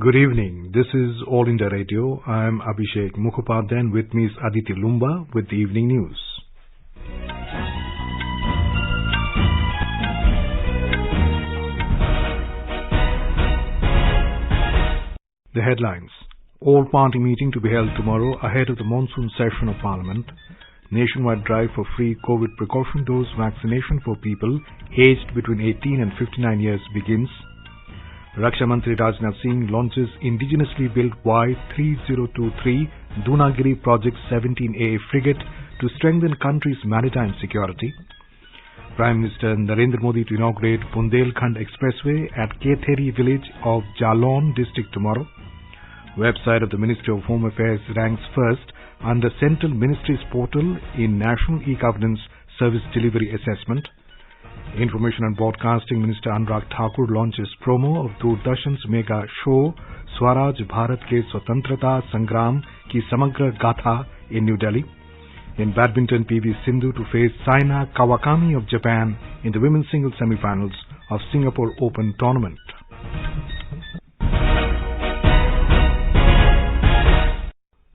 Good evening. This is All India Radio. I am Abhishek Mukhopadhyay and with me is Aditi Lumba with the evening news. The headlines. All-party meeting to be held tomorrow ahead of the monsoon session of Parliament. Nationwide drive for free COVID precaution dose vaccination for people aged between 18 and 59 years begins. Raksha Mantri Rajnath Singh launches indigenously built Y-3023 Dunagiri Project 17A frigate to strengthen country's maritime security. Prime Minister Narendra Modi to inaugurate Bundelkhand Expressway at Keteri village of Jalon district tomorrow. Website of the Ministry of Home Affairs ranks first under Central Ministries portal in National E-Governance Service Delivery Assessment. Information and Broadcasting Minister Anurag Thakur launches promo of Doordarshan's mega show Swaraj Bharat Ke Swatantrata Sangram Ki Samagra Gatha in New Delhi. In badminton, PV Sindhu to face Saina Kawakami of Japan in the women's singles semi-finals of Singapore Open tournament.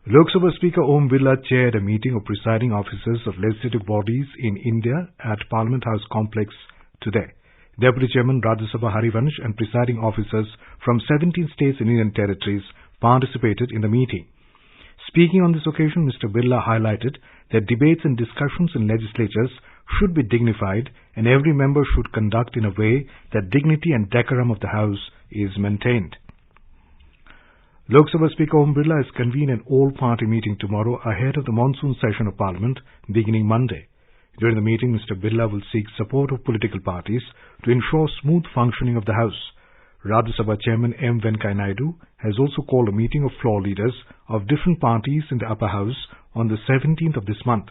Lok Sabha Speaker Om Birla chaired a meeting of presiding officers of legislative bodies in India at Parliament House complex today. Deputy Chairman Rajya Sabha Harivansh and presiding officers from 17 states and Union territories participated in the meeting. Speaking on this occasion, Mr. Birla highlighted that debates and discussions in legislatures should be dignified and every member should conduct in a way that dignity and decorum of the House is maintained. Lok Sabha Speaker Om Birla has convened an all-party meeting tomorrow ahead of the monsoon session of Parliament beginning Monday. During the meeting, Mr. Birla will seek support of political parties to ensure smooth functioning of the House. Rajya Sabha Chairman M. Venkaiah Naidu has also called a meeting of floor leaders of different parties in the upper house on the 17th of this month.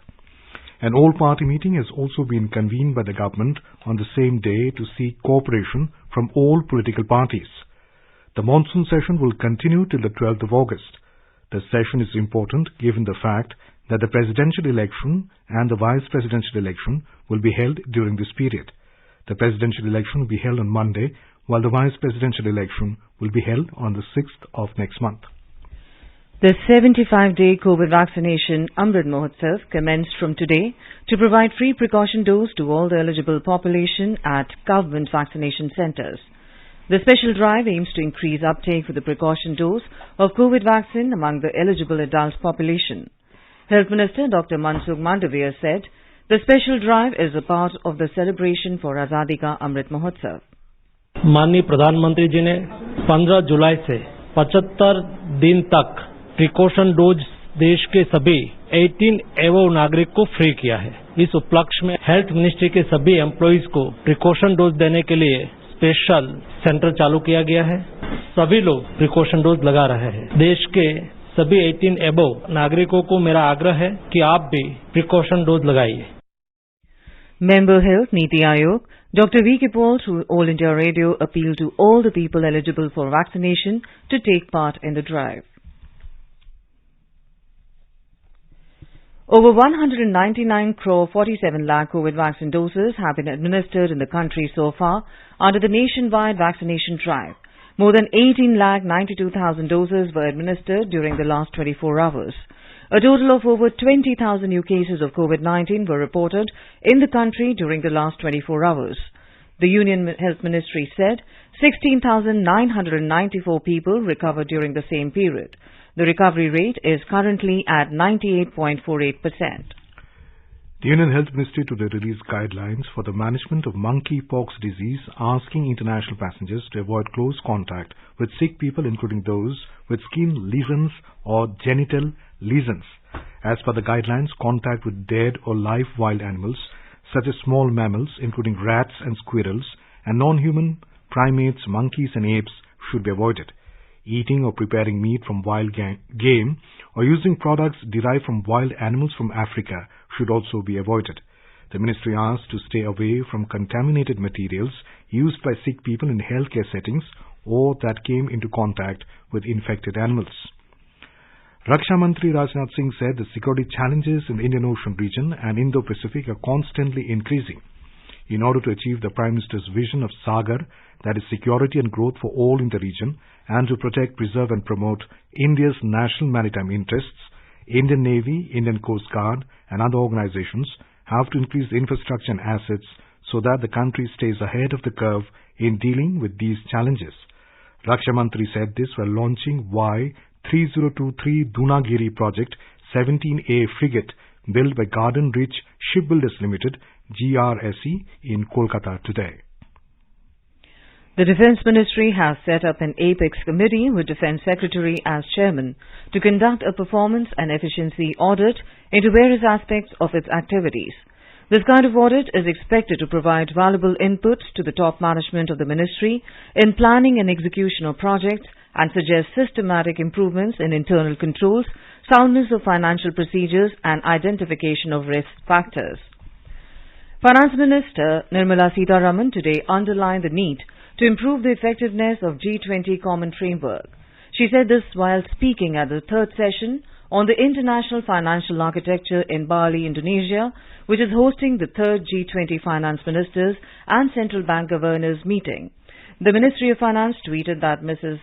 An all-party meeting has also been convened by the government on the same day to seek cooperation from all political parties. The monsoon session will continue till the 12th of August. The session is important given the fact that the presidential election and the vice presidential election will be held during this period. The presidential election will be held on Monday, while the vice presidential election will be held on the 6th of next month. The 75-day COVID vaccination Amrit Mahotsav commenced from today to provide free precaution dose to all the eligible population at government vaccination centres. The special drive aims to increase uptake for the precaution dose of COVID vaccine among the eligible adult population. Health Minister Dr. Mansukh Mandavia said the special drive is a part of the celebration for Azadi Ka Amrit Mahotsav. माननीय प्रधानमंत्री जी ने 15 जुलाई से 75 दिन तक precaution dose देश के सभी 18 एवं नागरिक को फ्री किया है। इस उपलक्ष्य में हेल्थ मिनिस्ट्री के सभी एम्प्लॉइज को प्रिकॉशन डोज देने के लिए स्पेशल सेंटर चालू किया गया है। सभी लोग प्रिकॉशन डोज लगा रहे हैं। देश के सभी 18 एबव नागरिकों को मेरा आग्रह है कि आप भी प्रिकॉशन डोज लगाइए। Member Health Niti Aayog Dr. V.K. Paul through All India Radio appealed to all the people eligible for vaccination to take part in the drive. Over 199 crore 47 lakh COVID vaccine doses have been administered in the country so far under the nationwide vaccination drive. More than 18 lakh 92,000 doses were administered during the last 24 hours. A total of over 20,000 new cases of COVID-19 were reported in the country during the last 24 hours. The Union Health Ministry said 16,994 people recovered during the same period. The recovery rate is currently at 98.48%. The Union Health Ministry today released guidelines for the management of monkeypox disease, asking international passengers to avoid close contact with sick people, including those with skin lesions or genital lesions. As per the guidelines, contact with dead or live wild animals, such as small mammals, including rats and squirrels, and non-human primates, monkeys and apes, should be avoided. Eating or preparing meat from wild game or using products derived from wild animals from Africa should also be avoided. The ministry asked to stay away from contaminated materials used by sick people in healthcare settings or that came into contact with infected animals. Raksha Mantri Rajnath Singh said the security challenges in the Indian Ocean region and Indo-Pacific are constantly increasing. in order to achieve the Prime Minister's vision of Sagar, that is security and growth for all in the region, and to protect, preserve and promote India's national maritime interests. Indian Navy, Indian Coast Guard and other organizations have to increase the infrastructure and assets so that the country stays ahead of the curve in dealing with these challenges. Raksha Mantri said this while launching Y3023 Dunagiri project 17A frigate built by Garden Rich Shipbuilders Limited, GRSE, in Kolkata today. The Defence Ministry has set up an Apex committee with Defence Secretary as chairman to conduct a performance and efficiency audit into various aspects of its activities. This kind of audit is expected to provide valuable inputs to the top management of the ministry in planning and execution of projects and suggest systematic improvements in internal controls, soundness of financial procedures and identification of risk factors. Finance Minister Nirmala Sitharaman today underlined the need to improve the effectiveness of G20 Common Framework. She said this while speaking at the third session on the International Financial Architecture in Bali, Indonesia, which is hosting the third G20 Finance Ministers and Central Bank Governors meeting. The Ministry of Finance tweeted that Mrs.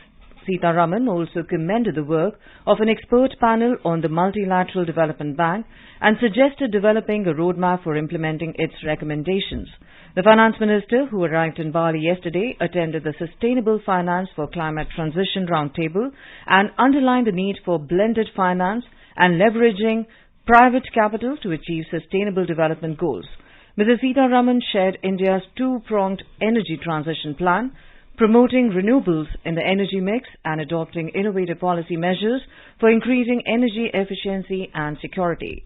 Sitharaman also commended the work of an expert panel on the Multilateral Development Bank and suggested developing a roadmap for implementing its recommendations. The Finance Minister, who arrived in Bali yesterday, attended the Sustainable Finance for Climate Transition Roundtable and underlined the need for blended finance and leveraging private capital to achieve sustainable development goals. Mrs. Sitharaman shared India's two-pronged energy transition plan, promoting renewables in the energy mix and adopting innovative policy measures for increasing energy efficiency and security.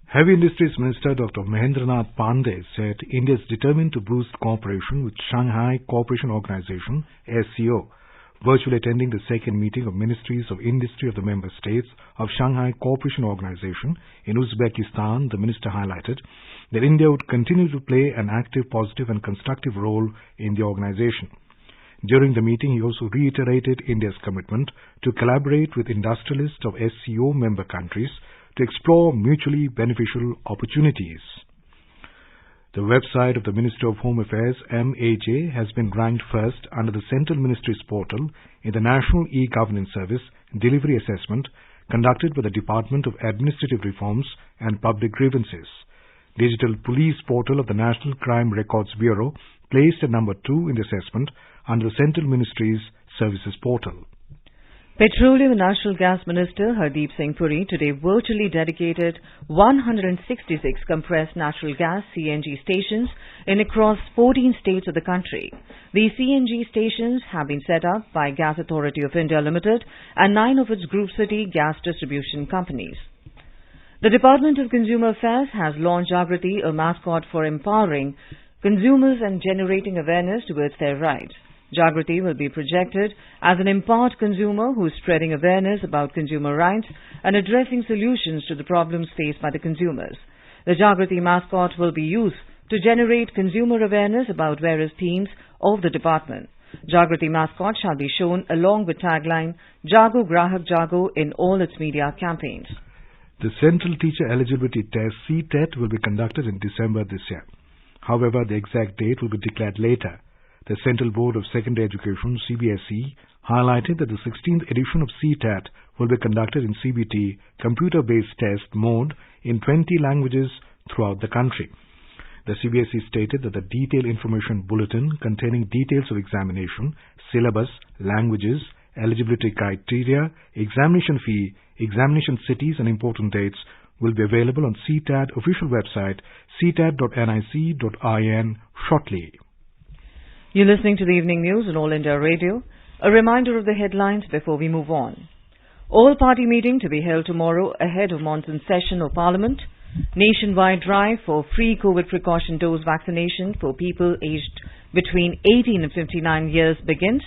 Heavy Industries Minister Dr. Mahendranath Pandey said India is determined to boost cooperation with Shanghai Cooperation Organization, SCO. Virtually attending the second meeting of Ministries of Industry of the member states of Shanghai Cooperation Organization in Uzbekistan, the minister highlighted that India would continue to play an active, positive and constructive role in the organization. During the meeting, he also reiterated India's commitment to collaborate with industrialists of SCO member countries to explore mutually beneficial opportunities. The website of the Ministry of Home Affairs, MAJ, has been ranked first under the Central Ministries portal in the National E-Governance Service Delivery Assessment conducted by the Department of Administrative Reforms and Public Grievances. Digital Police Portal of the National Crime Records Bureau placed at number 2 in the assessment under the Central Ministries Services portal. Petroleum and Natural Gas Minister Hardeep Singh Puri today virtually dedicated 166 compressed natural gas CNG stations in across 14 states of the country. These CNG stations have been set up by Gas Authority of India Limited and 9 of its group city gas distribution companies. The Department of Consumer Affairs has launched Jagrati, a mascot for empowering consumers and generating awareness towards their rights. Jagrati will be projected as an empowered consumer who is spreading awareness about consumer rights and addressing solutions to the problems faced by the consumers. The Jagrati mascot will be used to generate consumer awareness about various themes of the department. Jagrati mascot shall be shown along with tagline Jago Grahak Jago in all its media campaigns. The Central Teacher Eligibility Test CTET will be conducted in December this year. However, the exact date will be declared later. The Central Board of Secondary Education, CBSE, highlighted that the 16th edition of CTET will be conducted in CBT computer-based test mode in 20 languages throughout the country. The CBSE stated that the detailed information bulletin containing details of examination, syllabus, languages, eligibility criteria, examination fee, examination cities and important dates will be available on CTET official website ctet.nic.in shortly. You're listening to the evening news on All India Radio. A reminder of the headlines before we move on. All-party meeting to be held tomorrow ahead of monsoon session of Parliament. Nationwide drive for free COVID precaution dose vaccination for people aged between 18 and 59 years begins.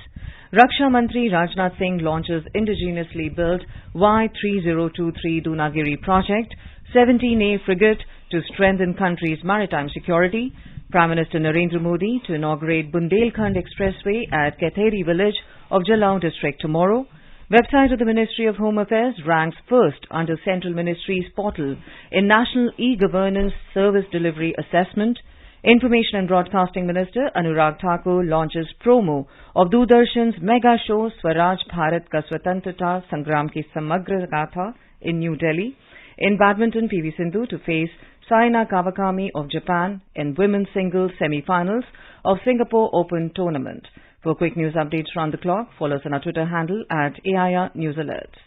Raksha Mantri Rajnath Singh launches indigenously built Y3023 Dunagiri project, 17A frigate to strengthen country's maritime security. Prime Minister Narendra Modi to inaugurate Bundelkhand Expressway at Keteri village of Jalon district tomorrow. Website of the Ministry of Home Affairs ranks first under Central Ministries portal in National E-Governance Service Delivery Assessment. Information and Broadcasting Minister Anurag Thakur launches promo of Doordarshan's mega show Swaraj Bharat Ka Swatantrata Sangram Ki Samagra Gatha in New Delhi. In badminton, PV Sindhu to face Saina Kawakami of Japan in women's singles semi-finals of Singapore Open Tournament. For quick news updates round the clock, follow us on our Twitter handle at AIR News Alerts.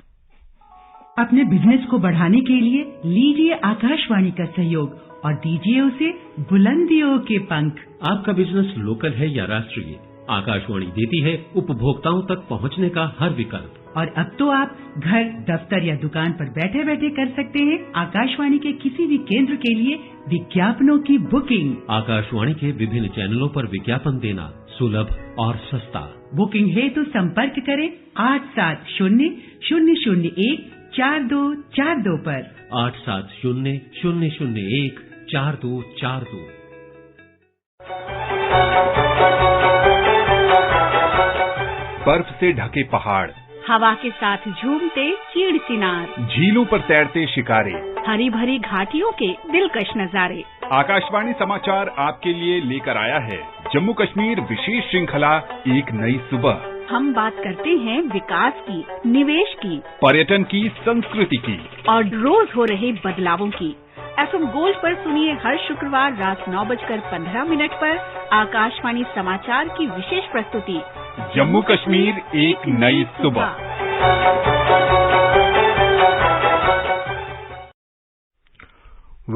अपने business को बढ़ाने के लिए लीजिए आकाशवाणी का सहयोग और दीजिए उसे बुलंदियों के पंख। आपका बिजनेस लोकल है या राष्ट्रीय, आकाशवाणी देती है उपभोक्ताओं तक पहुंचने का हर विकल्प। और अब तो आप घर, दफ्तर या दुकान पर बैठे बैठे कर सकते हैं आकाशवाणी के किसी भी केंद्र के लिए विज्ञापनों की बुकिंग। आकाशवाणी के विभिन्न चैनलों पर विज्ञापन देना सुलभ और सस्ता। बुकिंग है तो संपर्क करें 8700014242 पर। 8700014242। बर्फ से ढके पहाड़, हवा के साथ झूमते चीड़ चिनार, झीलों पर तैरते शिकारे, हरी भरी घाटियों के दिलकश नजारे। आकाशवाणी समाचार आपके लिए लेकर आया है जम्मू कश्मीर विशेष श्रृंखला एक नई सुबह। हम बात करते हैं विकास की, निवेश की, पर्यटन की, संस्कृति की और रोज हो रहे बदलावों की। FM गोल्ड पर सुनिए हर शुक्रवार रात 9:15 पर आकाशवाणी समाचार की विशेष प्रस्तुति जम्मू कश्मीर एक नई सुबह।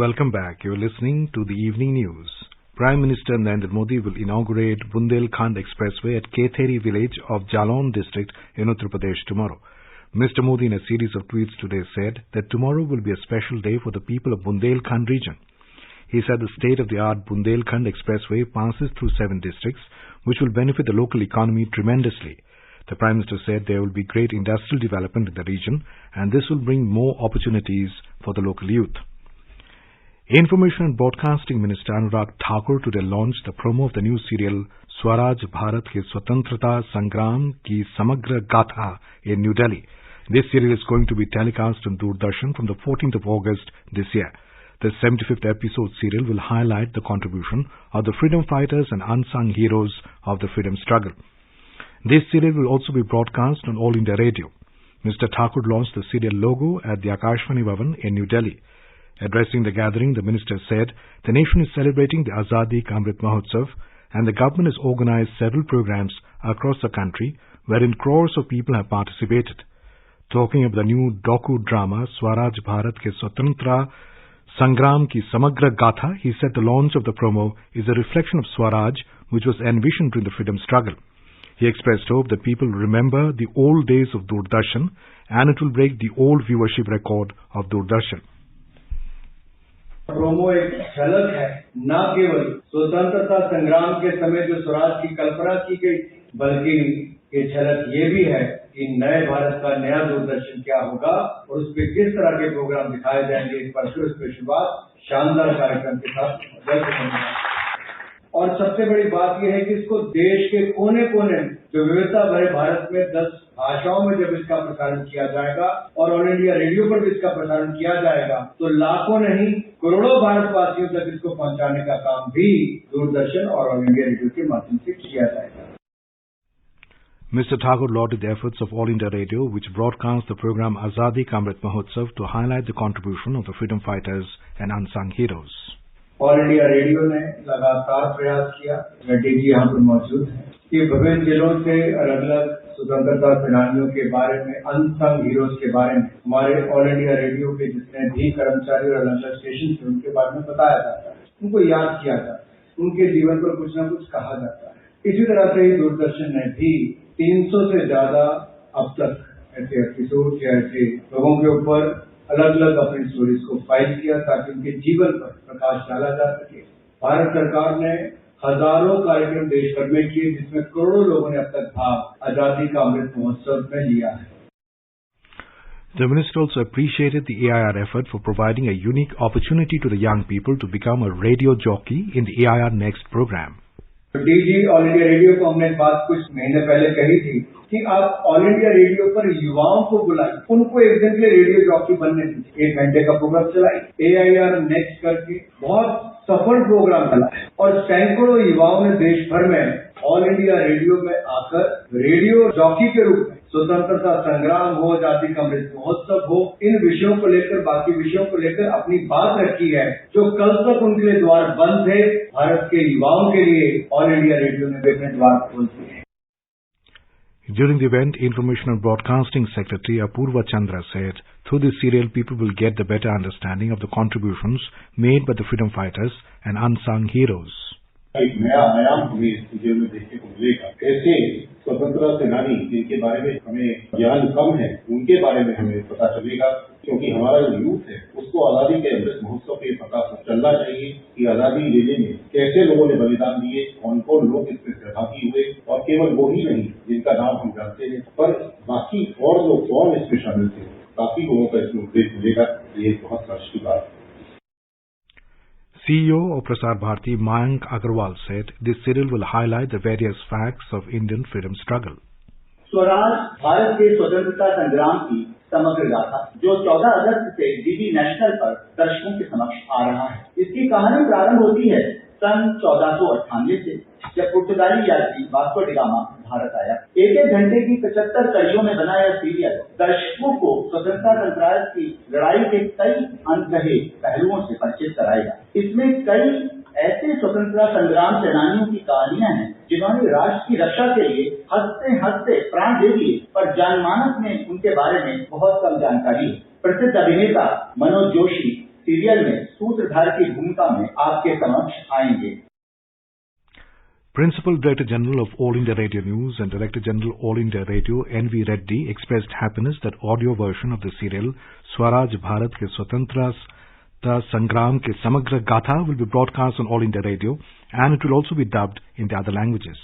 Welcome back. You're listening to the evening news. Prime Minister Nanda Modi will inaugurate Bundelkhand Expressway at Keteri village of Jalon district in Notre Pradesh tomorrow. Mr. Modi in a series of tweets today said that tomorrow will be a special day for the people of Bundelkhand region. He said the state-of-the-art Bundelkhand Expressway passes through 7 districts, which will benefit the local economy tremendously. The Prime Minister said there will be great industrial development in the region, and this will bring more opportunities for the local youth. Information and Broadcasting Minister Anurag Thakur today launched the promo of the new serial Swaraj Bharat Ki Swatantrata Sangram Ki Samagra Gatha in New Delhi. This serial is going to be telecast on Doordarshan from the 14th of August this year. The 75th episode serial will highlight the contribution of the freedom fighters and unsung heroes of the freedom struggle. This serial will also be broadcast on All India Radio. Mr. Thakur launched the serial logo at the Akashvani Bhavan in New Delhi. Addressing the gathering, the minister said the nation is celebrating the Azadi Ka Amrit Mahotsav, and the government has organized several programs across the country wherein crores of people have participated. Talking of the new docu-drama Swaraj Bharat Ke Swatantrata Sangram Ki Samagra Gatha, he said the launch of the promo is a reflection of Swaraj, which was envisioned during the freedom struggle. He expressed hope that people will remember the old days of Doordarshan and it will break the old viewership record of Doordarshan. Promo एक झलक है, न केवल स्वतंत्रता संग्राम के समय जो स्वराज की कल्पना की गई, बल्कि ये झलक ये भी है कि नए भारत का नया दूरदर्शन क्या होगा और उस पर किस तरह के प्रोग्राम दिखाए जाएंगे। इस पर शुरुआत शानदार कार्यक्रम के साथ और सबसे बड़ी बात यह है कि इसको देश के कोने कोने जो विविधता भरे भारत में 10 भाषाओं में जब इसका प्रसारण किया जाएगा और ऑल इंडिया रेडियो पर भी इसका प्रसारण किया जाएगा तो लाखों नहीं करोड़ों भारतवासियों तक इसको पहुंचाने का काम भी दूरदर्शन और ऑल इंडिया रेडियो के माध्यम से किया जाएगा। Mr. Thakur lauded the efforts of All India Radio, which broadcast the program Azadi Ka Amrit Mahotsav to highlight the contribution of the freedom fighters and unsung heroes. All India radio ने लगातार प्रयास किया, रेड्डी जी यहाँ पर मौजूद हैं, कि विभिन्न जिलों से अलग अलग स्वतंत्रता सेनानियों के बारे में, अनसंग हीरोज के बारे में हमारे ऑल इंडिया रेडियो के जितने भी कर्मचारी और अलग अलग स्टेशन थे उनके बारे में बताया जाता है, उनको याद किया जाता है, उनके जीवन पर कुछ न कुछ कहा जाता है। इसी तरह से ही दूरदर्शन ने भी 300 से ज्यादा अब तक ऐसे एपिसोड या ऐसे लोगों के ऊपर अलग अलग अपनी स्टोरीज को फाइल किया ताकि उनके जीवन पर प्रकाश डाला जा सके। भारत सरकार ने हजारों कार्यक्रम देश भर में किए जिसमें करोड़ों लोगों ने अब तक भाग आजादी का अमृत महोत्सव में लिया है। The minister also appreciated the AIR effort for providing a unique opportunity to the young people to become a radio jockey in the AIR Next program. तो डीजी ऑल इंडिया रेडियो को हमने बात कुछ महीने पहले कही थी कि आप ऑल इंडिया रेडियो पर युवाओं को बुलाइए, उनको एक दिन के लिए रेडियो जॉकी बनने दीजिए, 1 घंटे का प्रोग्राम चलाइए। AIR नेक्स्ट करके बहुत सफल प्रोग्राम चला है और सैकड़ों युवाओं ने देश भर में ऑल इंडिया रेडियो में आकर रेडियो जॉकी के रूप में स्वतंत्रता संग्राम हो, आजादी का अमृत महोत्सव हो, इन विषयों को लेकर, बाकी विषयों को लेकर अपनी बात रखी है। जो कल तक उनके लिए द्वार बंद थे, भारत के युवाओं के लिए ऑल इंडिया रेडियो ने अपने द्वार खोल दिए हैं। During the event, Information and Broadcasting Secretary Apurva Chandra said, through this serial, people will get the better understanding of the contributions made by the freedom fighters and unsung heroes. एक नया आयाम हमें इस सीरियल में देखने को मिलेगा। कैसे स्वतंत्रता सेनानी जिनके बारे में हमें ज्ञान कम है, उनके बारे में हमें पता चलेगा, क्योंकि हमारा जो यूथ है उसको आजादी के अमृत महोत्सव पे पता चलना चाहिए कि आजादी लेने में कैसे लोगों ने बलिदान दिए, कौन कौन लोग इसमें सहभागी हुए, और केवल वो ही नहीं जिनका नाम हम जानते हैं, पर बाकी और लोग कौन इसमें शामिल थे, काफी लोगों का इसमें उल्लेख मिलेगा। ये बहुत हर्ष की बात है। CEO of Prasar Bharati Mayank Agarwal said this serial will highlight the various facts of Indian freedom struggle. Swaraj Bharat के स्वतंत्रता संग्राम की समग्र गाथा जो 14 अगस्त से डीडी नेशनल पर दर्शकों के समक्ष आ रहा है। इसकी कहानी प्रारंभ होती है सन 1498 से, जब पुर्तगाली यात्री वास्को डी गामा भारत आया। एक घंटे की 75 कड़ियों में बना यह सीरियल दर्शकों को स्वतंत्रता संग्राम की लड़ाई के कई अनकहे पहलुओं से परिचित कराएगा। इसमें कई ऐसे स्वतंत्रता संग्राम सेनानियों की कहानियां हैं जिन्होंने राष्ट्र की रक्षा के लिए हंसते हंसते प्राण दे दिए, पर जनमानस में उनके बारे में बहुत कम जानकारी है। प्रसिद्ध अभिनेता मनोज जोशी सीरियल में सूत्रधार की भूमिका में आपके समक्ष आएंगे। Principal Director General of All India Radio News and Director General All India Radio N.V. Reddy expressed happiness that audio version of the serial Swaraj Bharat ke Swatantrata Sangram ke Samagra Gatha will be broadcast on All India Radio and it will also be dubbed in the other languages.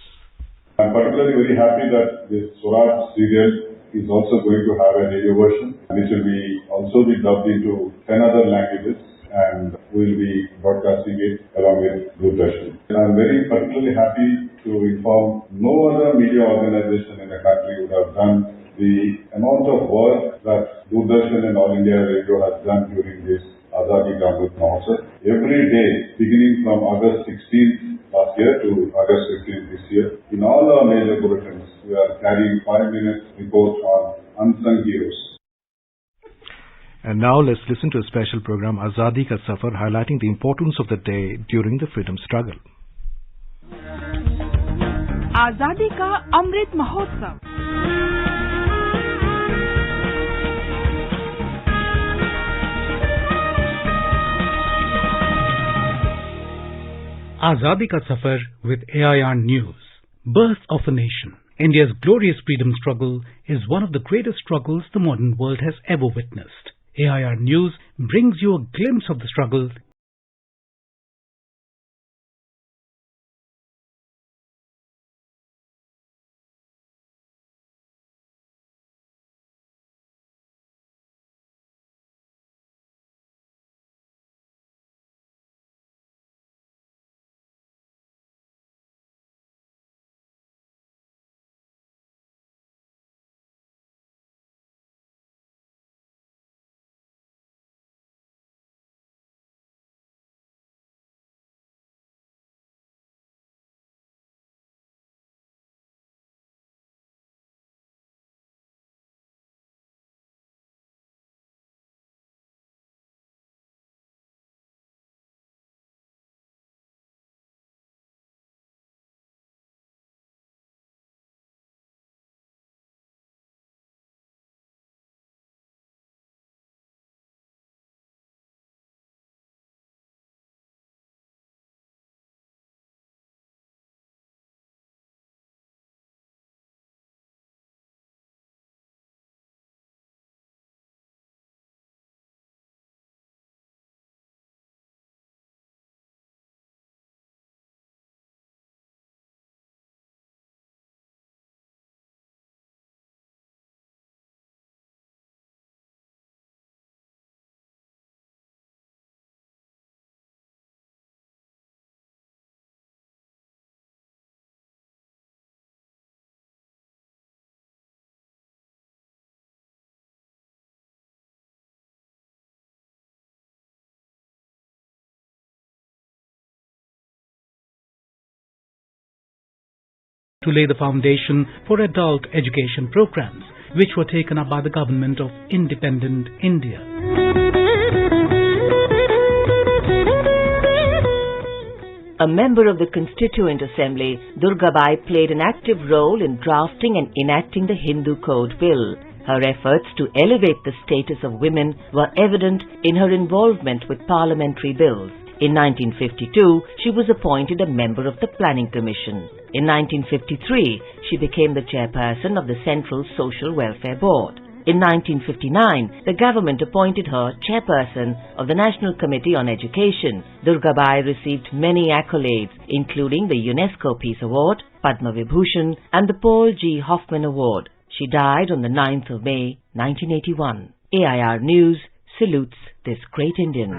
I'm particularly very happy that this Swaraj serial is also going to have a radio version, which will be also be dubbed into 10 other languages, and we'll be broadcasting it along with Doordarshan. I'm very particularly happy to inform no other media organization in the country would have done the amount of work that Doordarshan and All India Radio has done during this Azadi Ka Amrit Mahotsav. Every day, beginning from August 16th last year to August 15th this year, in all our major bulletins, we are carrying 5-minute report on unsung heroes. And now let's listen to a special program, Azadi Ka Safar, highlighting the importance of the day during the freedom struggle. आजादी का Amrit Mahotsav. Azadi Ka Safar with AIR News. Birth of a Nation. India's glorious freedom struggle is one of the greatest struggles the modern world has ever witnessed. AIR News brings you a glimpse of the struggle to lay the foundation for adult education programs, which were taken up by the government of independent India. A member of the Constituent Assembly, Durgabai played an active role in drafting and enacting the Hindu Code Bill. Her efforts to elevate the status of women were evident in her involvement with parliamentary bills. In 1952, she was appointed a member of the Planning Commission. In 1953, she became the chairperson of the Central Social Welfare Board. In 1959, the government appointed her chairperson of the National Committee on Education. Durgabai received many accolades, including the UNESCO Peace Award, Padma Vibhushan, and the Paul G. Hoffman Award. She died on the 9th of May, 1981. AIR News salutes this great Indian.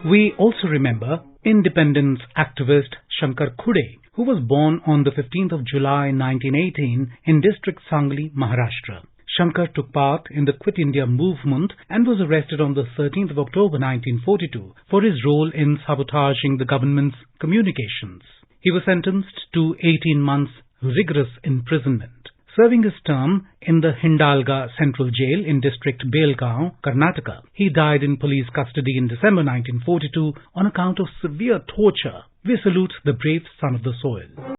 We also remember independence activist Shankar Kudai, who was born on the 15th of July 1918 in district Sangli, Maharashtra. Shankar took part in the Quit India movement and was arrested on the 13th of October 1942 for his role in sabotaging the government's communications. He was sentenced to 18 months rigorous imprisonment. Serving his term in the Hindalga Central Jail in district Belgaon, Karnataka, he died in police custody in December 1942 on account of severe torture. We salute the brave son of the soil.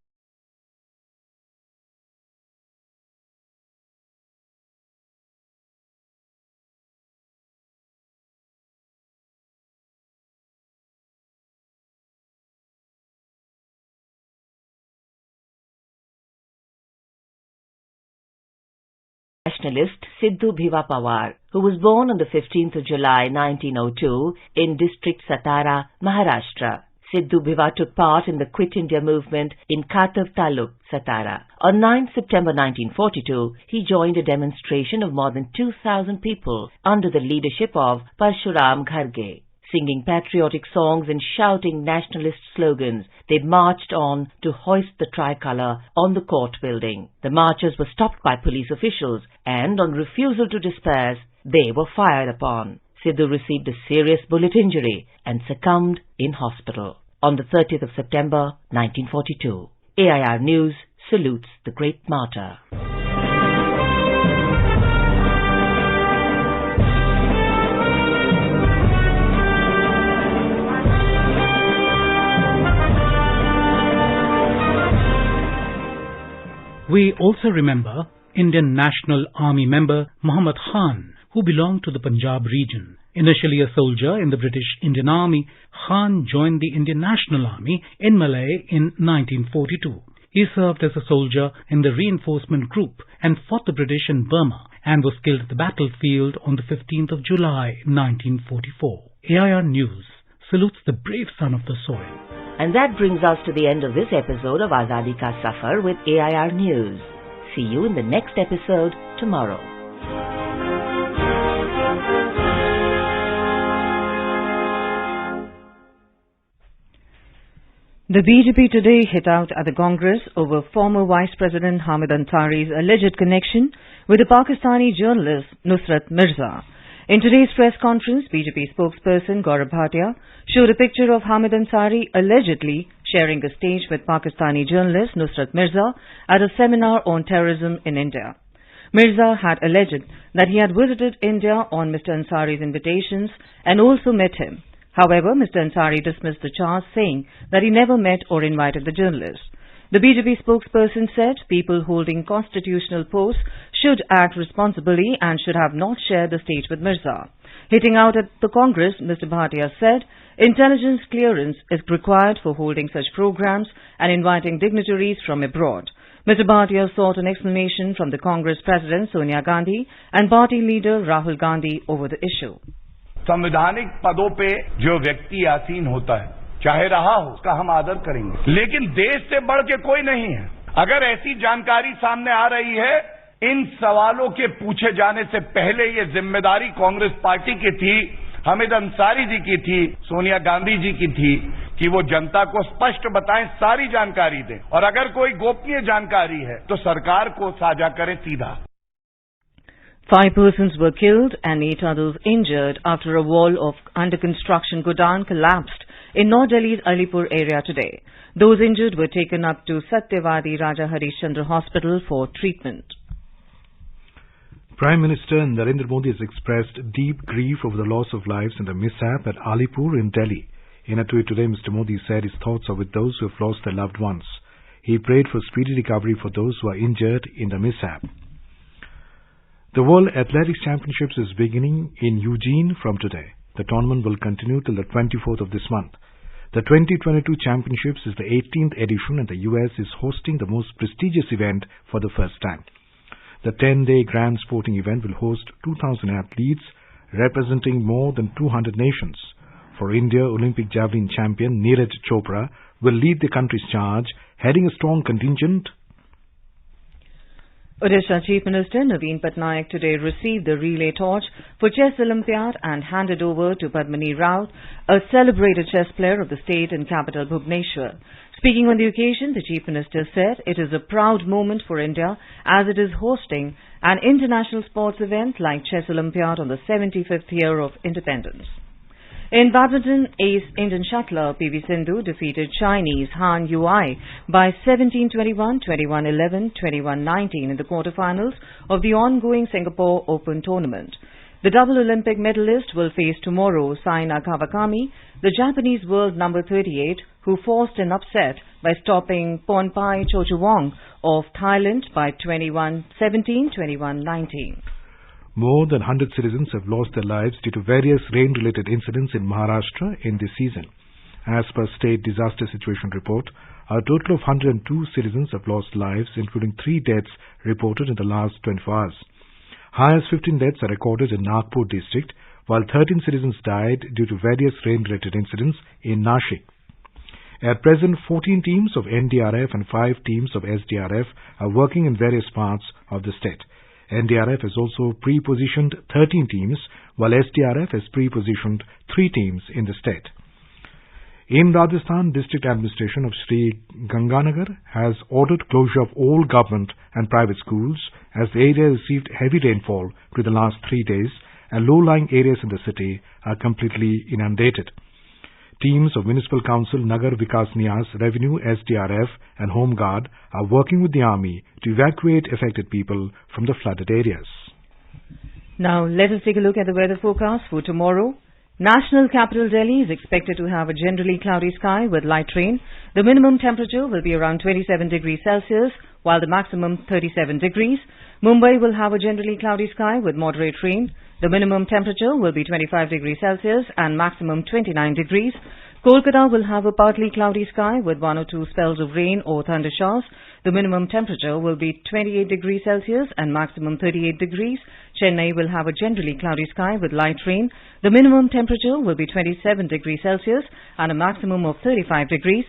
Nationalist Sidhu Bhiva Pawar, who was born on the 15th of July 1902 in district Satara, Maharashtra. Sidhu Bhiva took part in the Quit India movement in Katav Taluk, Satara. On 9 September 1942, he joined a demonstration of more than 2,000 people under the leadership of Parshuram Gharge. Singing patriotic songs and shouting nationalist slogans, they marched on to hoist the tricolour on the court building. The marchers were stopped by police officials and, on refusal to disperse, they were fired upon. Sidhu received a serious bullet injury and succumbed in hospital on the 30th of September 1942. AIR News salutes the great martyr. We also remember Indian National Army member Muhammad Khan, who belonged to the Punjab region. Initially a soldier in the British Indian Army, Khan joined the Indian National Army in Malay in 1942. He served as a soldier in the reinforcement group and fought the British in Burma and was killed at the battlefield on the 15th of July 1944. AIR News salutes the brave son of the soil. And that brings us to the end of this episode of Azadi Ka Safar with AIR News. See you in the next episode tomorrow. The BJP today hit out at the Congress over former Vice President Hamid Ansari's alleged connection with the Pakistani journalist Nusrat Mirza. In today's press conference, BJP spokesperson Gaurav Bhatia showed a picture of Hamid Ansari allegedly sharing a stage with Pakistani journalist Nusrat Mirza at a seminar on terrorism in India. Mirza had alleged that he had visited India on Mr. Ansari's invitations and also met him. However, Mr. Ansari dismissed the charge, saying that he never met or invited the journalist. The BJP spokesperson said people holding constitutional posts should act responsibly and should have not shared the stage with Mirza. Hitting out at the Congress, Mr. Bhatia said intelligence clearance is required for holding such programs and inviting dignitaries from abroad. Mr. Bhatia sought an explanation from the Congress President Sonia Gandhi and party leader Rahul Gandhi over the issue. संवैधानिक पदों पे जो व्यक्ति आसीन होता है, चाहे रहा हो, उसका हम आदर करेंगे, लेकिन देश से बढ़ के कोई नहीं है। अगर ऐसी जानकारी सामने आ रही है, इन सवालों के पूछे जाने से पहले ये जिम्मेदारी कांग्रेस पार्टी की थी, हामिद अंसारी जी की थी, सोनिया गांधी जी की थी कि वो जनता को स्पष्ट बताएं, सारी जानकारी दें, और अगर कोई गोपनीय जानकारी है तो सरकार को साझा करें सीधा। 5 persons were killed and 8 others injured after a wall of under-construction godown collapsed in North Delhi's Alipur area today. Those injured were taken up to Satyavadi Raja Harishchandra Hospital for treatment. Prime Minister Narendra Modi has expressed deep grief over the loss of lives in the mishap at Alipur in Delhi. In a tweet today, Mr. Modi said his thoughts are with those who have lost their loved ones. He prayed for speedy recovery for those who are injured in the mishap. The World Athletics Championships is beginning in Eugene from today. The tournament will continue till the 24th of this month. The 2022 Championships is the 18th edition and the US is hosting the most prestigious event for the first time. The 10-day grand sporting event will host 2,000 athletes representing more than 200 nations. For India, Olympic javelin champion Neeraj Chopra will lead the country's charge, heading a strong contingent. Odisha Chief Minister Naveen Patnaik today received the relay torch for Chess Olympiad and handed over to Padmini Rao, a celebrated chess player of the state and capital Bhubaneswar. Speaking on the occasion, the Chief Minister said it is a proud moment for India as it is hosting an international sports event like Chess Olympiad on the 75th year of independence. In badminton, ace Indian shuttler PV Sindhu defeated Chinese Han Yui by 17-21, 21-11, 21-19 in the quarterfinals of the ongoing Singapore Open tournament. The double Olympic medalist will face tomorrow Saina Kawakami, the Japanese world number 38, who forced an upset by stopping Pornpai Chochuwong of Thailand by 21-17, 21-19. More than 100 citizens have lost their lives due to various rain-related incidents in Maharashtra in this season. As per State Disaster Situation Report, a total of 102 citizens have lost lives, including 3 deaths reported in the last 24 hours. Highest 15 deaths are recorded in Nagpur district, while 13 citizens died due to various rain-related incidents in Nashik. At present, 14 teams of NDRF and 5 teams of SDRF are working in various parts of the state. NDRF has also pre-positioned 13 teams, while SDRF has pre-positioned 3 teams in the state. In Rajasthan, District Administration of Sri Ganganagar has ordered closure of all government and private schools as the area received heavy rainfall during the last 3 days and low-lying areas in the city are completely inundated. Teams of Municipal Council, Nagar Vikas Niyas, Revenue, SDRF and Home Guard are working with the army to evacuate affected people from the flooded areas. Now let us take a look at the weather forecast for tomorrow. National capital Delhi is expected to have a generally cloudy sky with light rain. The minimum temperature will be around 27 degrees Celsius, while the maximum 37 degrees. Mumbai will have a generally cloudy sky with moderate rain. The minimum temperature will be 25 degrees Celsius and maximum 29 degrees. Kolkata will have a partly cloudy sky with 1 or 2 spells of rain or thunder showers. The minimum temperature will be 28 degrees Celsius and maximum 38 degrees. Chennai will have a generally cloudy sky with light rain. The minimum temperature will be 27 degrees Celsius and a maximum of 35 degrees.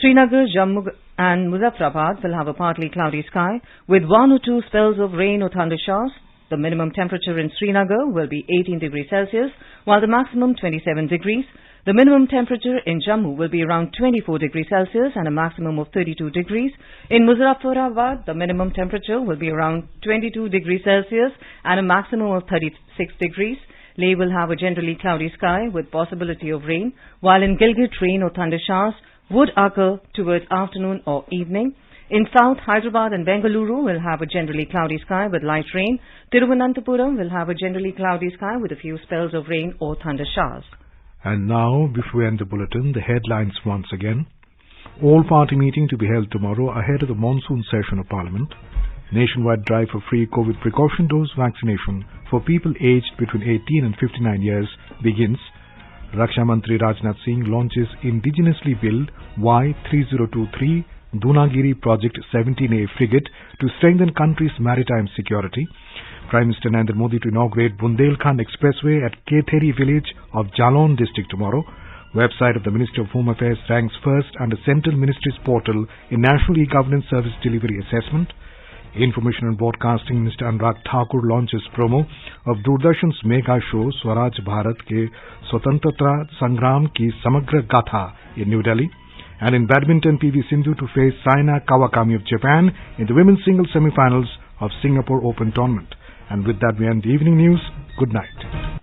Srinagar, Jammu and Muzaffarabad will have a partly cloudy sky with 1 or 2 spells of rain or thunder showers. The minimum temperature in Srinagar will be 18 degrees Celsius, while the maximum 27 degrees. The minimum temperature in Jammu will be around 24 degrees Celsius and a maximum of 32 degrees. In Muzaffarabad, the minimum temperature will be around 22 degrees Celsius and a maximum of 36 degrees. Leh will have a generally cloudy sky with possibility of rain, while in Gilgit, rain or thunder showers would occur towards afternoon or evening. In South, Hyderabad and Bengaluru will have a generally cloudy sky with light rain. Thiruvananthapuram will have a generally cloudy sky with a few spells of rain or thunder showers. And now, before we end the bulletin, the headlines once again. All-party meeting to be held tomorrow ahead of the monsoon session of Parliament. Nationwide drive for free COVID precaution dose vaccination for people aged between 18 and 59 years begins. Raksha Mantri Rajnath Singh launches indigenously built Y-3023 Dunagiri Project 17A frigate to strengthen country's maritime security. Prime Minister Narendra Modi to inaugurate Bundelkhand Expressway at Keteri village of Jalon district tomorrow. Website of the Ministry of Home Affairs ranks first under Central Ministries portal in National E-Governance Service Delivery Assessment. Information and Broadcasting Minister Anurag Thakur launches promo of Doordarshan's mega show Swaraj Bharat ke Swatantrata Sangram ki Samagra Gatha in New Delhi. And in badminton, PV Sindhu to face Saina Kawakami of Japan in the women's singles semi-finals of Singapore Open tournament. And with that, we end the evening news. Good night.